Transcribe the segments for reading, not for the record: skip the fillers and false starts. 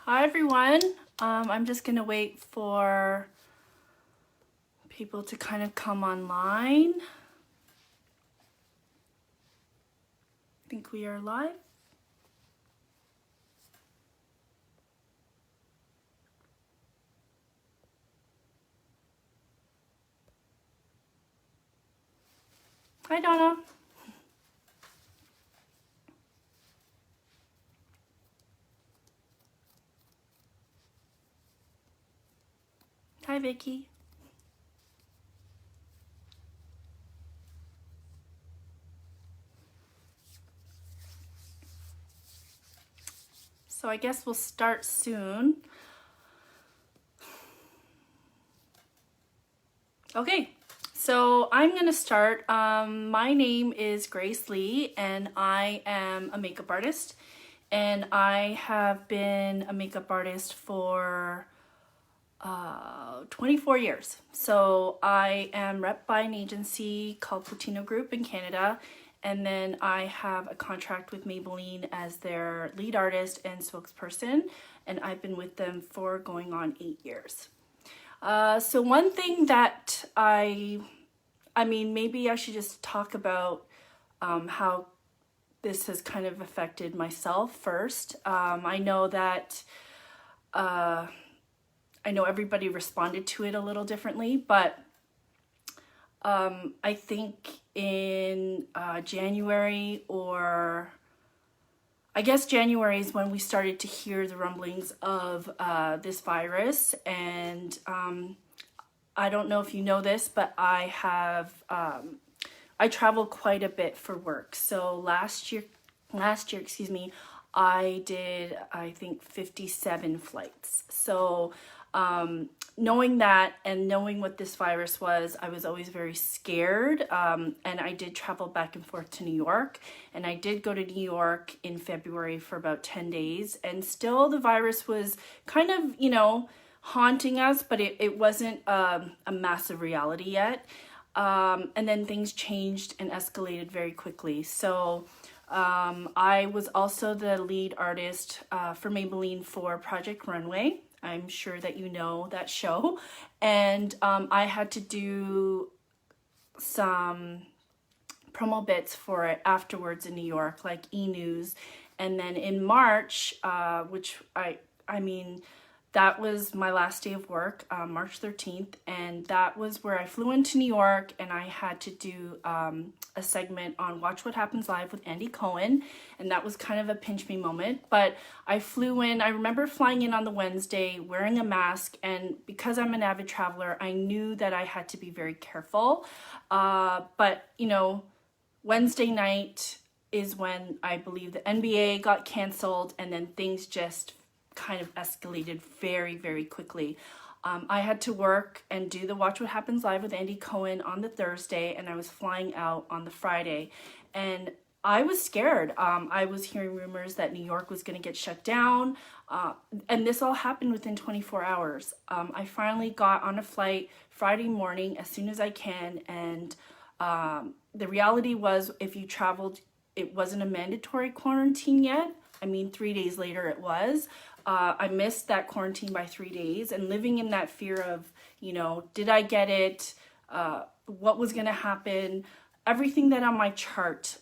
Hi everyone. I'm just gonna wait for people to kind of come online. I think we are live. Hi Donna. Hi Vicky. So I guess we'll start soon. Okay, so I'm gonna start. My name is Grace Lee and I am a makeup artist, and I have been a makeup artist for 24 years. So I am rep by an agency called Platino Group in Canada, and then I have a contract with Maybelline as their lead artist and spokesperson, and I've been with them for going on 8 years. So one thing that maybe I should just talk about how this has kind of affected myself first. I know that I know everybody responded to it a little differently, but I think in January, or I guess January is when we started to hear the rumblings of this virus. And I don't know if you know this, but I travel quite a bit for work. So last year, I did, I think, 57 flights. So knowing that and knowing what this virus was, I was always very scared. And I did travel back and forth to New York. And I did go to New York in February for about 10 days. And still the virus was kind of, haunting us, but it wasn't a massive reality yet. And then things changed and escalated very quickly. So I was also the lead artist for Maybelline for Project Runway. I'm sure that you know that show. And I had to do some promo bits for it afterwards in New York, like e-news. And then in March, which that was my last day of work, March 13th, and that was where I flew into New York, and I had to do a segment on Watch What Happens Live with Andy Cohen, and that was kind of a pinch me moment. But I flew in, I remember flying in on the Wednesday, wearing a mask, and because I'm an avid traveler, I knew that I had to be very careful. But Wednesday night is when I believe the NBA got canceled, and then things just kind of escalated very, very quickly. I had to work and do the Watch What Happens Live with Andy Cohen on the Thursday, and I was flying out on the Friday. And I was scared. I was hearing rumors that New York was going to get shut down. And this all happened within 24 hours. I finally got on a flight Friday morning as soon as I can. And the reality was, if you traveled, it wasn't a mandatory quarantine yet. 3 days later it was. I missed that quarantine by 3 days, and living in that fear of, did I get it? What was going to happen? Everything that on my chart,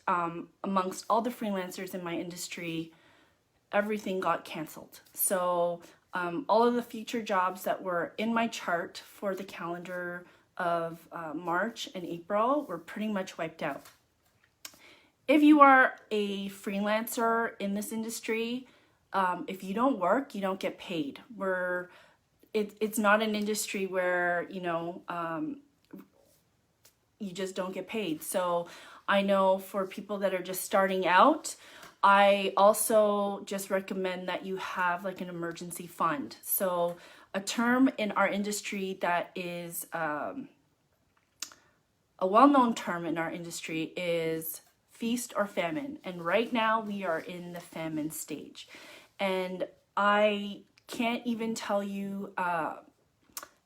amongst all the freelancers in my industry, everything got canceled. So all of the future jobs that were in my chart for the calendar of March and April were pretty much wiped out. If you are a freelancer in this industry, if you don't work, you don't get paid. It's not an industry where, you just don't get paid. So I know for people that are just starting out, I also just recommend that you have like an emergency fund. So a term in our industry that is a well-known term in our industry is feast or famine. And right now we are in the famine stage. And I can't even tell you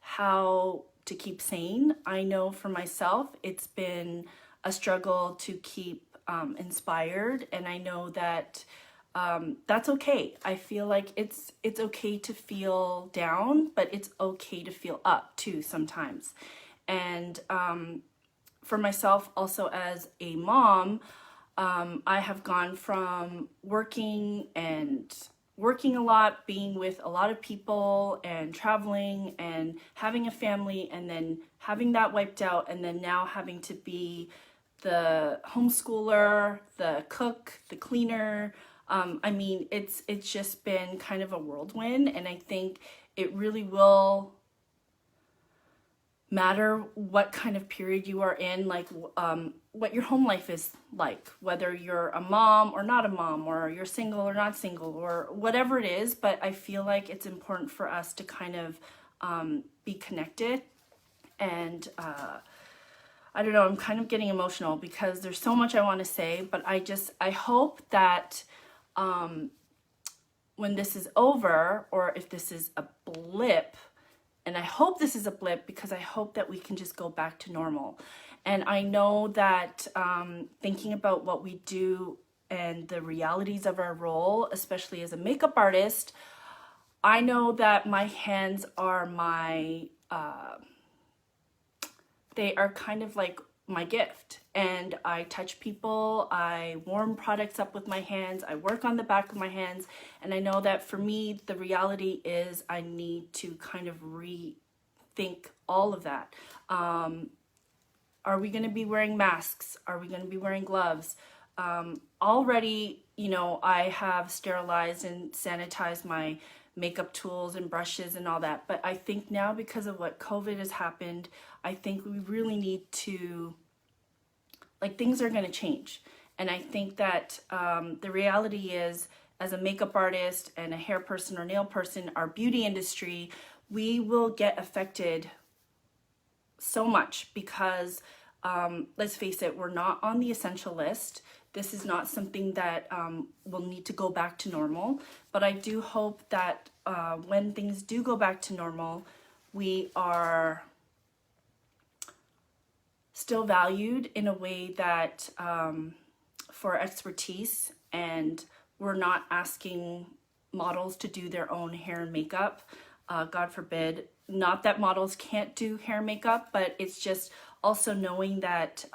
how to keep sane. I know for myself, it's been a struggle to keep inspired. And I know that that's okay. I feel like it's okay to feel down, but it's okay to feel up too sometimes. And for myself, also as a mom, I have gone from working a lot, being with a lot of people and traveling and having a family, and then having that wiped out, and then now having to be the homeschooler, the cook, the cleaner. I mean, it's just been kind of a whirlwind, and I think it really will matter what kind of period you are in, like what your home life is like, whether you're a mom or not a mom, or you're single or not single, or whatever it is. But I feel like it's important for us to kind of be connected. And I don't know, I'm kind of getting emotional because there's so much I want to say, but I hope that when this is over, or if this is a blip, and I hope this is a blip, because I hope that we can just go back to normal. And I know that thinking about what we do and the realities of our role, especially as a makeup artist, I know that my hands are they are kind of like my gift. And I touch people, I warm products up with my hands, I work on the back of my hands. And I know that for me, the reality is I need to kind of rethink all of that. Are we going to be wearing masks? Are we going to be wearing gloves? Already, I have sterilized and sanitized my makeup tools and brushes and all that. But I think now, because of what COVID has happened, I think we really need to, things are going to change. And I think that the reality is, as a makeup artist and a hair person or nail person, our beauty industry, we will get affected so much because, let's face it, we're not on the essential list. This is not something that will need to go back to normal. But I do hope that when things do go back to normal, we are still valued in a way that for expertise, and we're not asking models to do their own hair and makeup. God forbid. Not that models can't do hair and makeup, but it's just also knowing that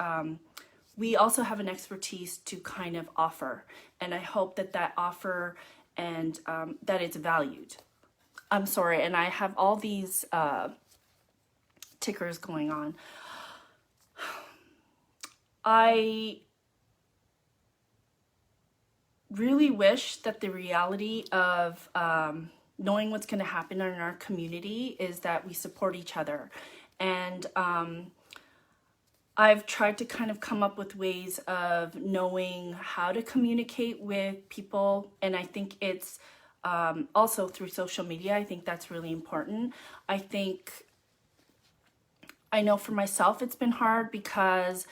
we also have an expertise to kind of offer. And I hope that offer and that it's valued. I'm sorry, and I have all these tickers going on. I really wish that the reality of knowing what's going to happen in our community is that we support each other. And I've tried to kind of come up with ways of knowing how to communicate with people. And I think it's also through social media. I think that's really important. I know for myself it's been hard because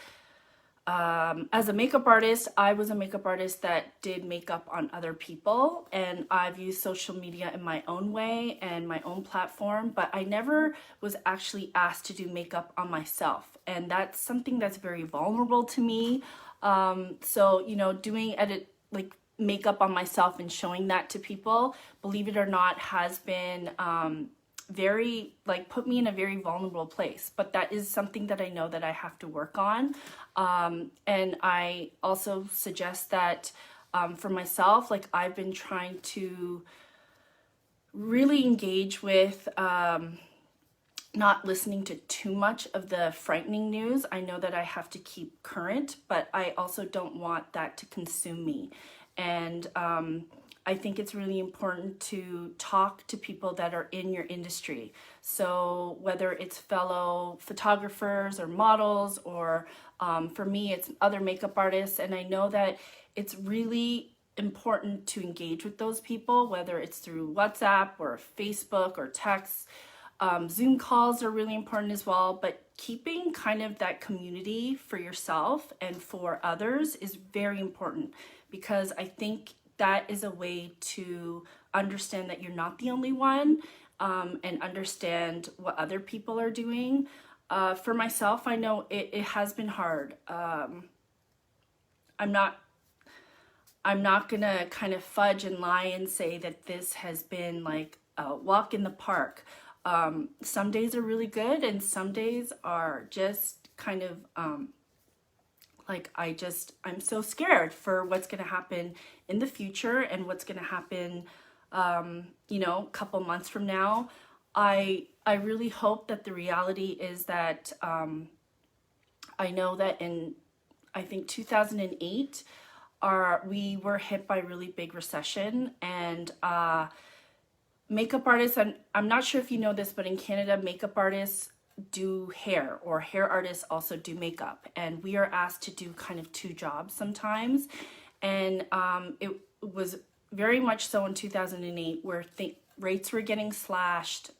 as a makeup artist, I was a makeup artist that did makeup on other people, and I've used social media in my own way and my own platform, but I never was actually asked to do makeup on myself, and that's something that's very vulnerable to me. So, doing makeup on myself and showing that to people, believe it or not, has been very put me in a very vulnerable place, but that is something that I know that I have to work on. And I also suggest that for myself, I've been trying to really engage with not listening to too much of the frightening news. I know that I have to keep current, but I also don't want that to consume me. And I think it's really important to talk to people that are in your industry. So whether it's fellow photographers or models, or for me, it's other makeup artists. And I know that it's really important to engage with those people, whether it's through WhatsApp or Facebook or text. Zoom calls are really important as well, but keeping kind of that community for yourself and for others is very important, because I think that is a way to understand that you're not the only one, and understand what other people are doing. For myself, I know it has been hard. I'm not gonna kind of fudge and lie and say that this has been like a walk in the park. Some days are really good, and some days are just kind of like I'm so scared for what's gonna happen in the future and what's gonna happen, a couple months from now. I really hope that the reality is that I know that in I think 2008 we were hit by a really big recession, and makeup artists, and I'm not sure if you know this, but in Canada, makeup artists do hair, or hair artists also do makeup, and we are asked to do kind of two jobs sometimes. And it was very much so in 2008 where rates were getting slashed.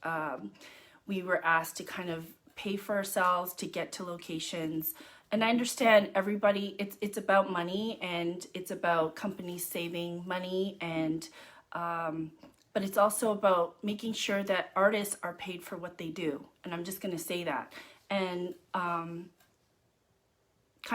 We were asked to kind of pay for ourselves to get to locations. And I understand everybody, it's about money, and it's about companies saving money, and but it's also about making sure that artists are paid for what they do. And I'm just going to say that. And kind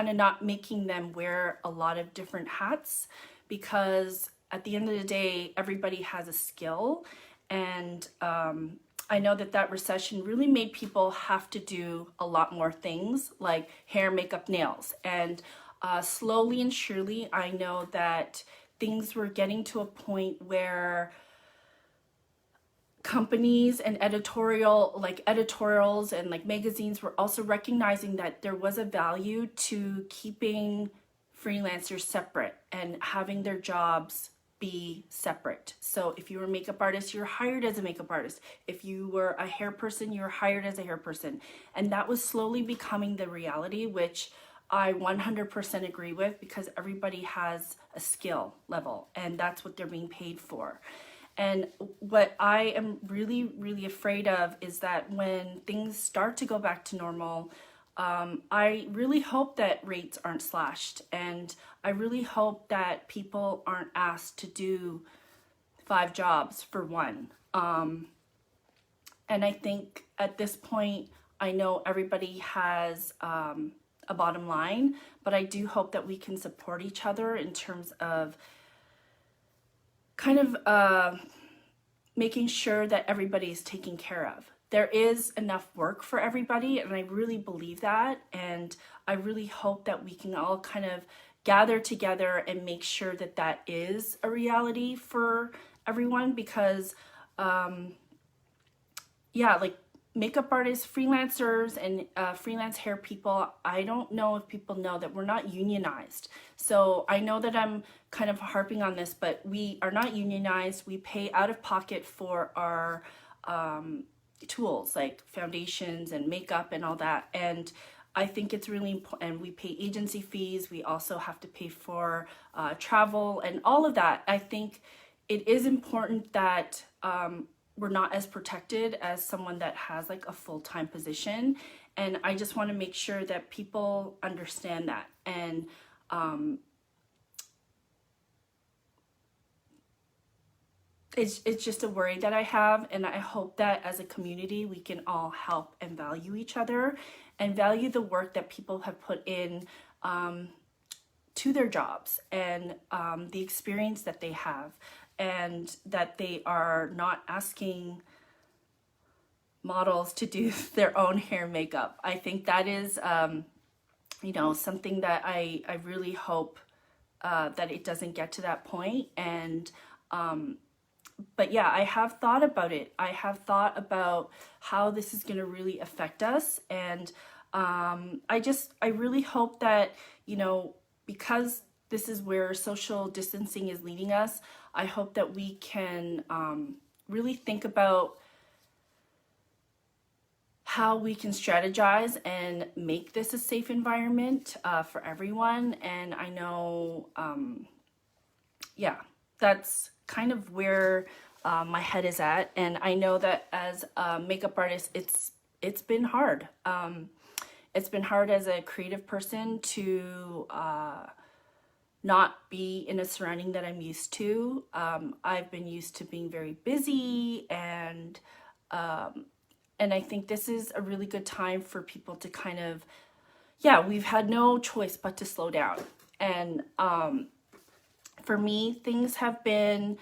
of not making them wear a lot of different hats, because at the end of the day, everybody has a skill. And I know that recession really made people have to do a lot more things like hair, makeup, nails. And slowly and surely, I know that things were getting to a point where companies and editorials and like magazines were also recognizing that there was a value to keeping freelancers separate and having their jobs be separate. So if you were a makeup artist, you're hired as a makeup artist. If you were a hair person, you're hired as a hair person. And that was slowly becoming the reality, which I 100% agree with, because everybody has a skill level and that's what they're being paid for. And what I am really, really afraid of is that when things start to go back to normal, I really hope that rates aren't slashed. And I really hope that people aren't asked to do 5 jobs for one. And I think at this point, I know everybody has a bottom line, but I do hope that we can support each other in terms of kind of making sure that everybody is taken care of. There is enough work for everybody, and I really believe that. And I really hope that we can all kind of gather together and make sure that that is a reality for everyone, because like makeup artists, freelancers, and freelance hair people, I don't know if people know that we're not unionized. So I know that I'm kind of harping on this, but we are not unionized. We pay out of pocket for our tools like foundations and makeup and all that. And I think it's really important. And we pay agency fees. We also have to pay for travel and all of that. I think it is important that we're not as protected as someone that has like a full-time position. And I just want to make sure that people understand that. And it's just a worry that I have. And I hope that as a community, we can all help and value each other and value the work that people have put in to their jobs, and the experience that they have, and that they are not asking models to do their own hair and makeup. I think that is, something that I really hope that it doesn't get to that point. And, but yeah, I have thought about it. I have thought about how this is going to really affect us. And I really hope that, because this is where social distancing is leading us, I hope that we can really think about how we can strategize and make this a safe environment for everyone. And I know, that's kind of where my head is at. And I know that as a makeup artist, it's been hard. It's been hard as a creative person to not be in a surrounding that I'm used to. I've been used to being very busy, and I think this is a really good time for people to kind of, we've had no choice but to slow down and For me, things have been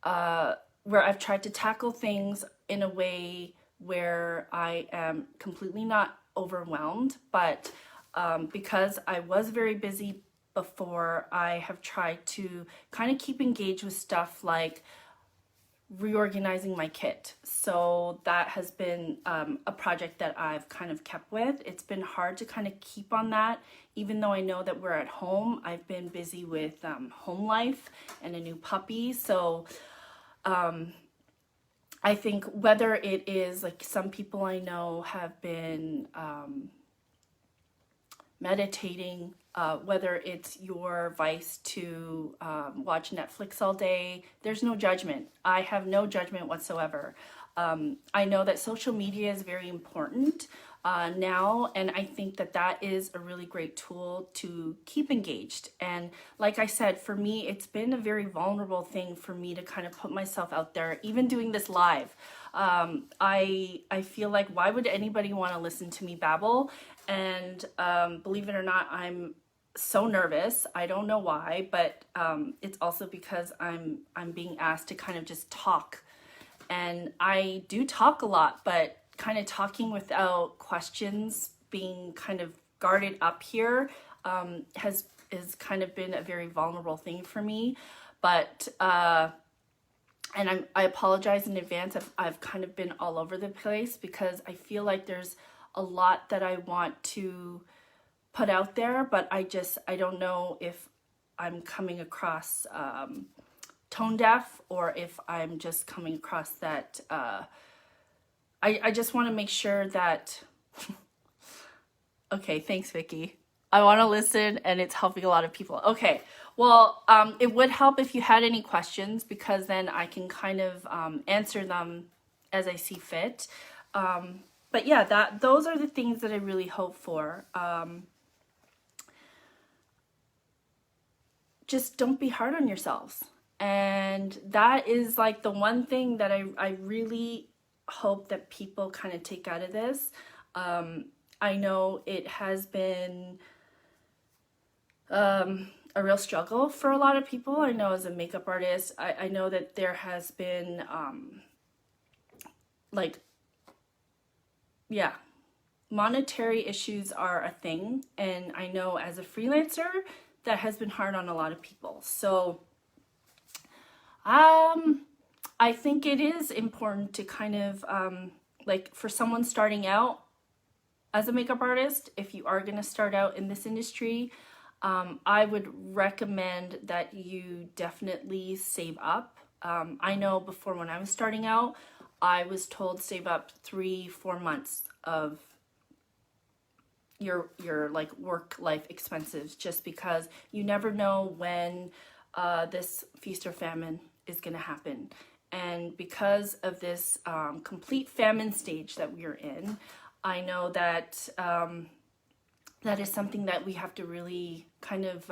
where I've tried to tackle things in a way where I am completely not overwhelmed, but because I was very busy before, I have tried to kind of keep engaged with stuff like reorganizing my kit. So that has been a project that I've kind of kept with. It's been hard to kind of keep on that, even though I know that we're at home. I've been busy with home life and a new puppy. So I think whether it is like some people I know have been meditating, whether it's your vice to watch Netflix all day, there's no judgment. I have no judgment whatsoever. I know that social media is very important now, and I think that that is a really great tool to keep engaged. And like I said, for me, it's been a very vulnerable thing for me to kind of put myself out there, even doing this live. I feel like, why would anybody want to listen to me babble? And believe it or not, I'm so nervous. I don't know why, but it's also because I'm being asked to kind of just talk. And I do talk a lot, but kind of talking without questions, being kind of guarded up here, has kind of been a very vulnerable thing for me. But and I apologize in advance. I've kind of been all over the place because I feel like there's a lot that I want to put out there, but I don't know if I'm coming across tone deaf, or if I'm just coming across that I just want to make sure that okay, thanks, Vicky. I want to listen, and it's helping a lot of people. Okay, well, it would help if you had any questions, because then I can kind of answer them as I see fit. But yeah, those are the things that I really hope for. Just don't be hard on yourselves. And that is like the one thing that I really hope that people kind of take out of this. I know it has been a real struggle for a lot of people. I know as a makeup artist, I know that there has been monetary issues are a thing, and I know as a freelancer that has been hard on a lot of people. So I think it is important to kind of like, for someone starting out as a makeup artist, if you are going to start out in this industry, I would recommend that you definitely save up. I know before, when I was starting out, I was told save up 3-4 months of your like work life expenses, just because you never know when this feast or famine is going to happen. And because of this complete famine stage that we're in, I know that that is something that we have to really kind of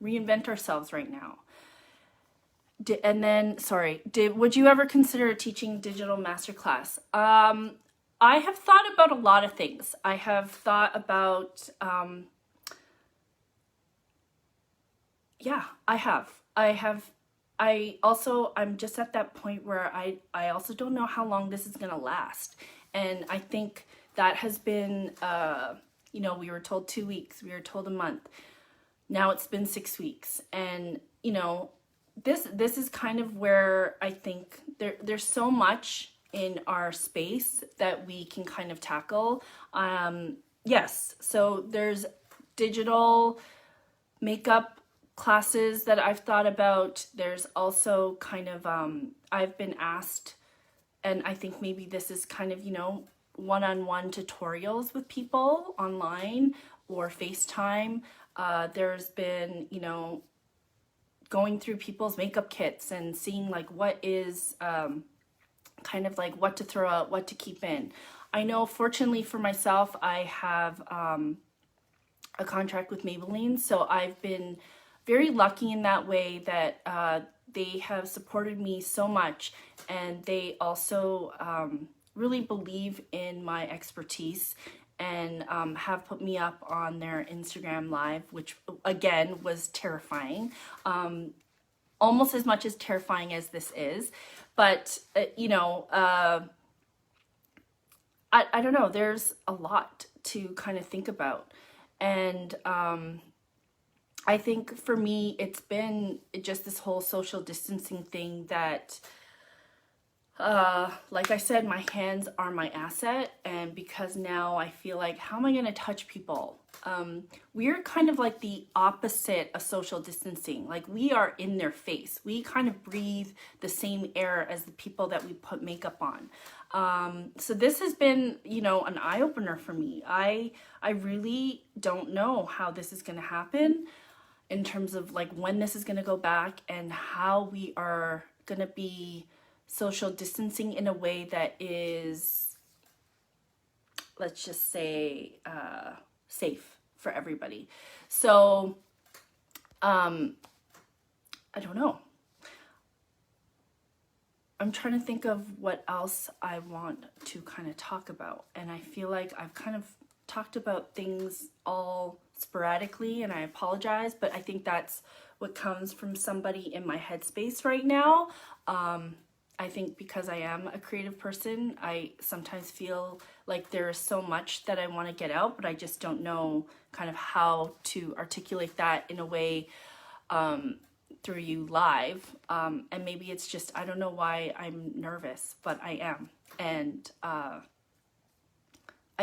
reinvent ourselves right now. Would you ever consider teaching digital masterclass? I have thought about a lot of things. I have thought about, I'm just at that point where I also don't know how long this is going to last. And I think that has been, we were told 2 weeks, we were told a month. Now it's been 6 weeks. And, this is kind of where I think there's so much in our space that we can kind of tackle. Yes, so there's digital makeup classes that I've thought about. There's also kind of, I've been asked, and I think maybe this is kind of, one-on-one tutorials with people online or FaceTime. There's been, going through people's makeup kits and seeing like what is kind of like what to throw out, what to keep in. I know, fortunately for myself, I have a contract with Maybelline, so I've been very lucky in that way that they have supported me so much, and they also really believe in my expertise, and have put me up on their Instagram live, which again was terrifying. almost as much as terrifying as this is. But, I don't know, there's a lot to kind of think about. And I think for me, it's been just this whole social distancing thing that, like I said, my hands are my asset. And because now I feel like, how am I going to touch people? We're kind of like the opposite of social distancing. Like, we are in their face. We kind of breathe the same air as the people that we put makeup on. So this has been, an eye-opener for me. I really don't know how this is going to happen in terms of like when this is going to go back and how we are going to be social distancing in a way that is, let's just say, safe for everybody. So, I don't know. I'm trying to think of what else I want to kind of talk about. And I feel like I've kind of talked about things all sporadically, and I apologize, but I think that's what comes from somebody in my headspace right now. I think because I am a creative person, I sometimes feel like there is so much that I want to get out, but I just don't know kind of how to articulate that in a way through you live. And maybe it's just, I don't know why I'm nervous, but I am. And I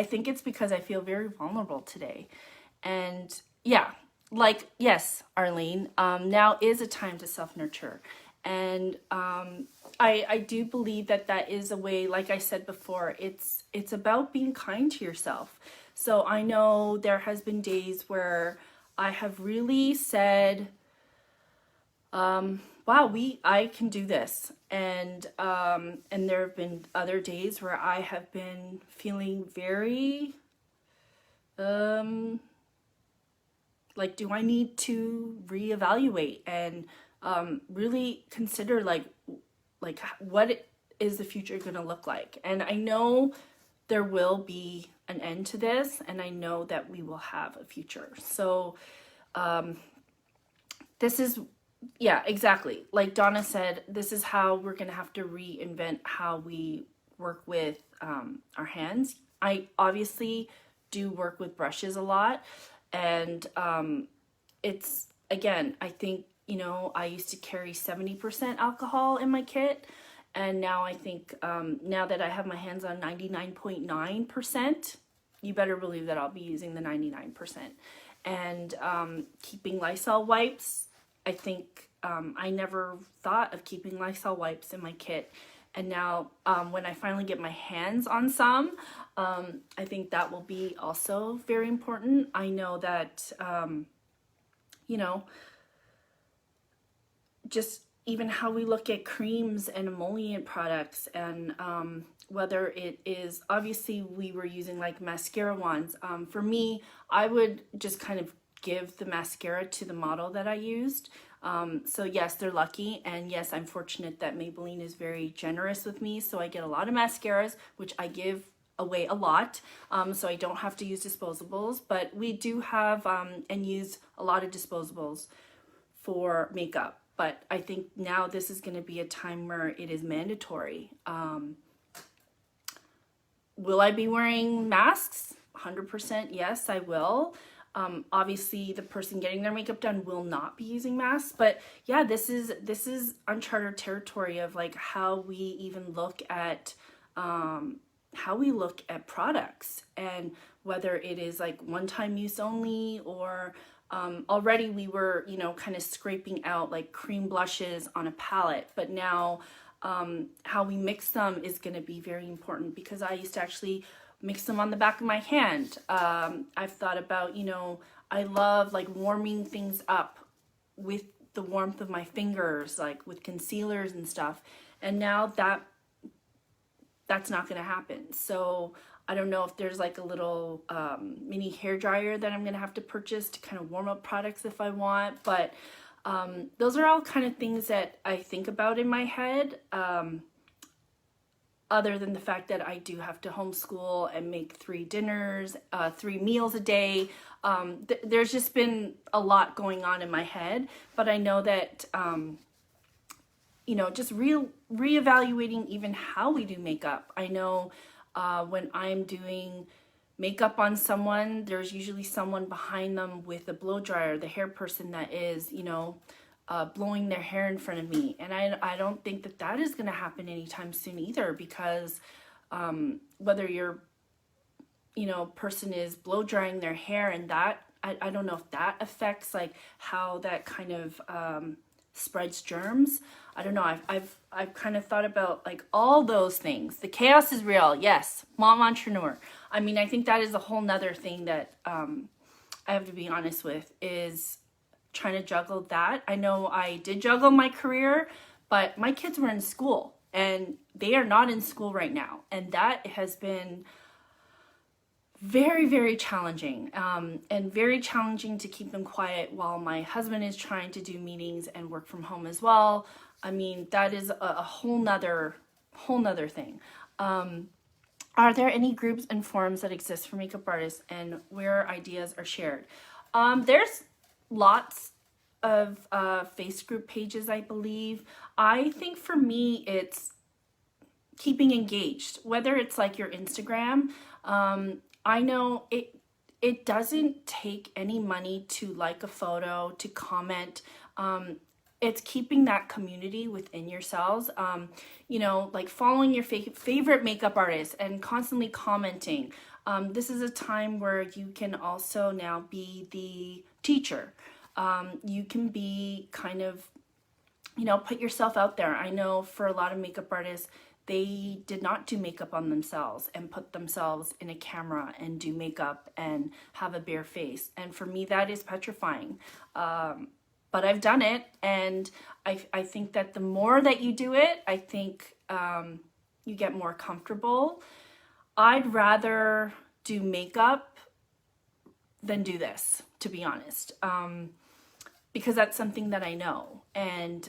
think it's because I feel very vulnerable today. And yeah, like, yes, Arlene, now is a time to self-nurture. And I do believe that is a way, like I said before, it's about being kind to yourself. So I know there has been days where I have really said, wow, I can do this. And there have been other days where I have been feeling very, like, do I need to reevaluate and really consider like what is the future going to look like? And I know there will be an end to this, and I know that we will have a future. So this is, yeah, exactly. Like Donna said, this is how we're going to have to reinvent how we work with our hands. I obviously do work with brushes a lot, and it's, again, I think, I used to carry 70% alcohol in my kit, and now I think, now that I have my hands on 99.9%, you better believe that I'll be using the 99%. And keeping Lysol wipes, I think I never thought of keeping Lysol wipes in my kit. And now when I finally get my hands on some, I think that will be also very important. I know that, just even how we look at creams and emollient products, and whether it is, obviously we were using like mascara wands. For me, I would just kind of give the mascara to the model that I used. So yes, they're lucky, and yes, I'm fortunate that Maybelline is very generous with me, so I get a lot of mascaras, which I give away a lot, so I don't have to use disposables, but we do have and use a lot of disposables for makeup. But I think now this is going to be a time where it is mandatory. Will I be wearing masks? 100% yes, I will. Obviously, the person getting their makeup done will not be using masks. But yeah, this is uncharted territory of like how we even look at products, and whether it is like one-time use only, or already we were, kind of scraping out like cream blushes on a palette, but now how we mix them is going to be very important, because I used to actually mix them on the back of my hand. I've thought about, I love like warming things up with the warmth of my fingers, like with concealers and stuff. And now that's not going to happen. So I don't know if there's like a little mini hair dryer that I'm going to have to purchase to kind of warm up products if I want. But those are all kind of things that I think about in my head, other than the fact that I do have to homeschool and make 3 meals a day. There's just been a lot going on in my head, but I know that just reevaluating even how we do makeup. I know when I'm doing makeup on someone, there's usually someone behind them with a blow dryer, the hair person that is, blowing their hair in front of me. And I don't think that is going to happen anytime soon either, because whether your, person is blow drying their hair, and that, I don't know if that affects like how that kind of spreads germs. I don't know. I've kind of thought about like all those things. The chaos is real. Yes. Mom entrepreneur. I mean, I think that is a whole nother thing that I have to be honest with, is trying to juggle that. I know I did juggle my career, but my kids were in school and they are not in school right now. And that has been very, very challenging, and very challenging to keep them quiet while my husband is trying to do meetings and work from home as well. I mean, that is a whole nother thing. Are there any groups and forums that exist for makeup artists and where ideas are shared? There's lots of face group pages, I believe. I think for me, it's keeping engaged, whether it's like your Instagram. I know it doesn't take any money to like a photo, to comment. It's keeping that community within yourselves, like following your favorite makeup artist and constantly commenting. This is a time where you can also now be the teacher. You can be kind of, put yourself out there. I know for a lot of makeup artists, they did not do makeup on themselves and put themselves in a camera and do makeup and have a bare face. And for me, that is petrifying. But I've done it, and I think that the more that you do it, I think you get more comfortable. I'd rather do makeup than do this, to be honest, because that's something that I know. And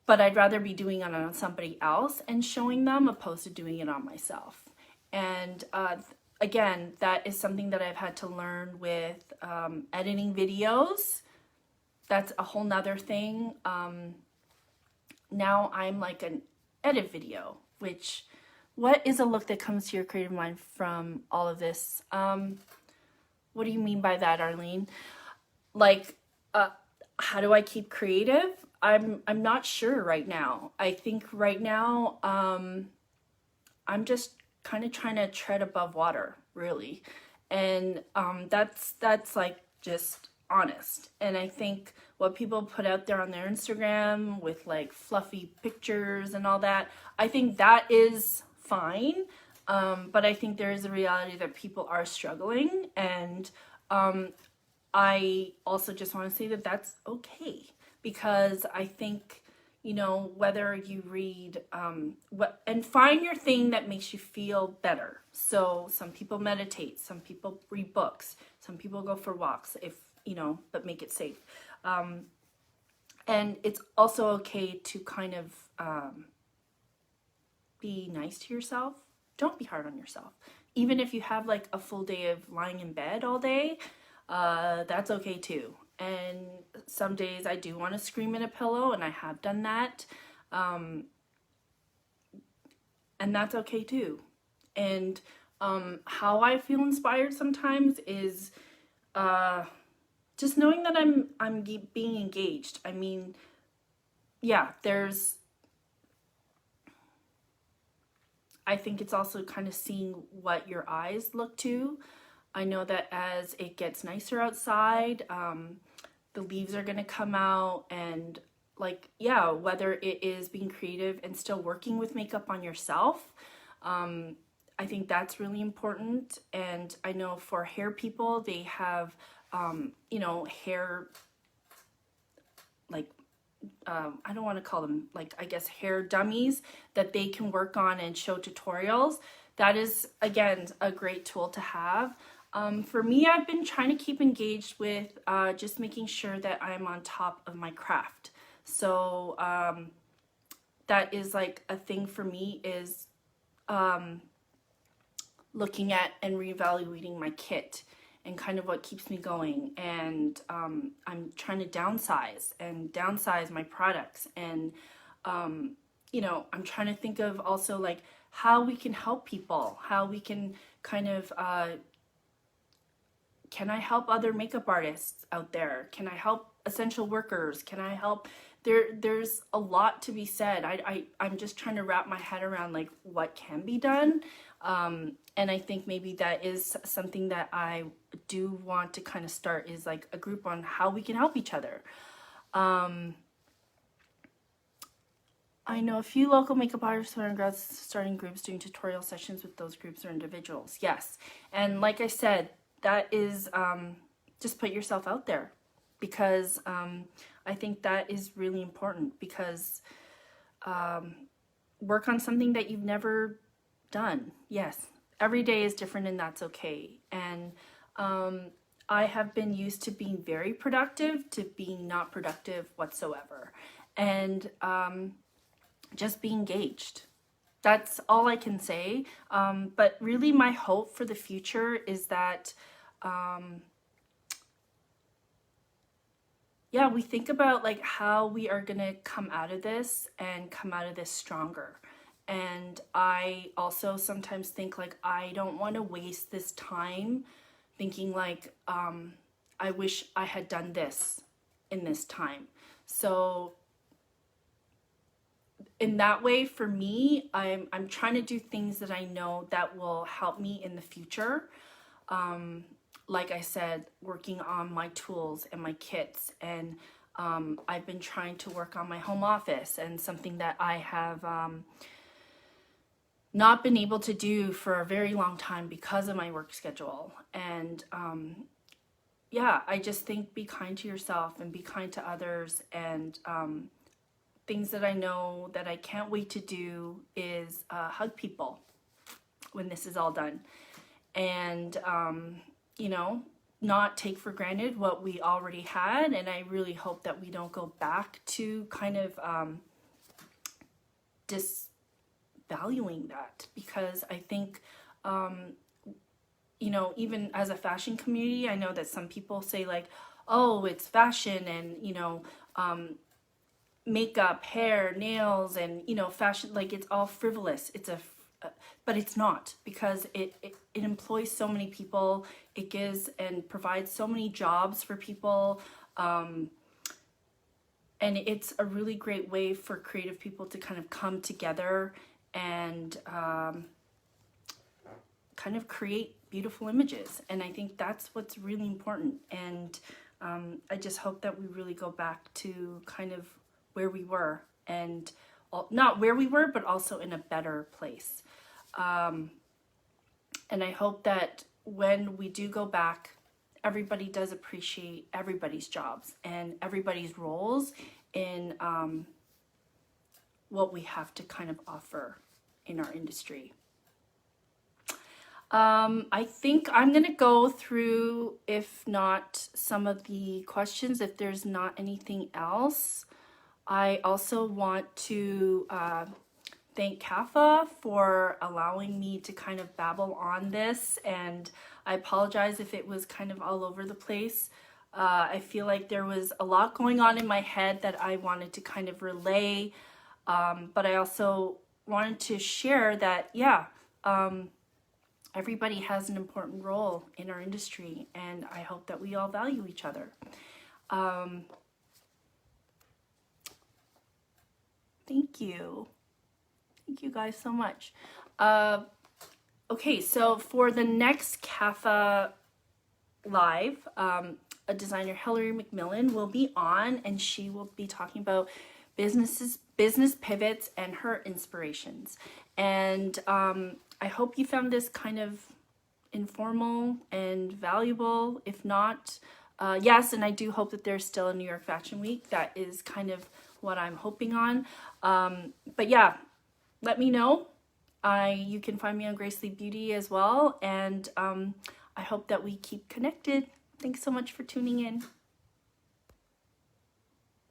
but I'd rather be doing it on somebody else and showing them opposed to doing it on myself. And again, that is something that I've had to learn with editing videos. That's a whole nother thing. Now I'm like an edit video, what is a look that comes to your creative mind from all of this? What do you mean by that, Arlene? Like, how do I keep creative? I'm not sure right now. I think right now, I'm just kind of trying to tread above water, really. And that's like just honest. And I think what people put out there on their Instagram with like fluffy pictures and all that, I think that is fine. But I think there is a reality that people are struggling. And I also just want to say that that's okay. Because I think, whether you read and find your thing that makes you feel better. So some people meditate, some people read books, some people go for walks, but make it safe. And it's also okay to kind of be nice to yourself. Don't be hard on yourself. Even if you have like a full day of lying in bed all day, that's okay too. And some days I do want to scream in a pillow, and I have done that. And that's okay too. And how I feel inspired sometimes is just knowing that I'm being engaged. I mean, yeah, I think it's also kind of seeing what your eyes look to. I know that as it gets nicer outside, the leaves are going to come out, and whether it is being creative and still working with makeup on yourself, I think that's really important. And I know for hair people, they have, hair, I don't want to call them, I guess, hair dummies that they can work on and show tutorials. That is, again, a great tool to have. For me, I've been trying to keep engaged with just making sure that I'm on top of my craft. So that is like a thing for me, is looking at and reevaluating my kit and kind of what keeps me going. And I'm trying to downsize my products. And, you know, I'm trying to think of also like how we can help people, how we can kind of, can I help other makeup artists out there? Can I help essential workers? Can I help? There's a lot to be said. I'm just trying to wrap my head around like what can be done. And I think maybe that is something that I do want to kind of start, is like a group on how we can help each other. I know a few local makeup artists who are starting groups, doing tutorial sessions with those groups or individuals. Yes. And like I said, that is, just put yourself out there, because I think that is really important, because work on something that you've never done. Yes, every day is different, and that's okay. And I have been used to being very productive to being not productive whatsoever, and just be engaged. That's all I can say. But really my hope for the future is that yeah, we think about like how we are gonna come out of this and come out of this stronger. And I also sometimes think like, I don't want to waste this time thinking like, I wish I had done this in this time. So in that way, for me, I'm trying to do things that I know that will help me in the future. Like I said, working on my tools and my kits, and I've been trying to work on my home office, and something that I have not been able to do for a very long time because of my work schedule. And yeah, I just think be kind to yourself and be kind to others. And things that I know that I can't wait to do is hug people when this is all done. And you know, not take for granted what we already had. And I really hope that we don't go back to kind of disvaluing that, because I think, you know, even as a fashion community, I know that some people say like, oh, it's fashion, and, you know, makeup, hair, nails, and, you know, fashion, like it's all frivolous. It's but it's not, because it employs so many people. It gives and provides so many jobs for people. And it's a really great way for creative people to kind of come together and kind of create beautiful images. And I think that's what's really important. And I just hope that we really go back to kind of where we were, and not where we were, but also in a better place. And I hope that when we do go back, everybody does appreciate everybody's jobs and everybody's roles in what we have to kind of offer in our industry. I think I'm going to go through, if not some of the questions, if there's not anything else. I also want to thank CAFA for allowing me to kind of babble on this, and I apologize if it was kind of all over the place. I feel like there was a lot going on in my head that I wanted to kind of relay, but I also wanted to share that, yeah, everybody has an important role in our industry, and I hope that we all value each other. Thank you. Thank you guys so much. Okay, so for the next CAFA live, a designer, Hillary McMillan, will be on, and she will be talking about business pivots and her inspirations. And I hope you found this kind of informal and valuable. If not, yes, and I do hope that there's still a New York Fashion Week. That is kind of what I'm hoping on. But yeah, let me know. You can find me on Gracely Beauty as well. And I hope that we keep connected. Thanks so much for tuning in.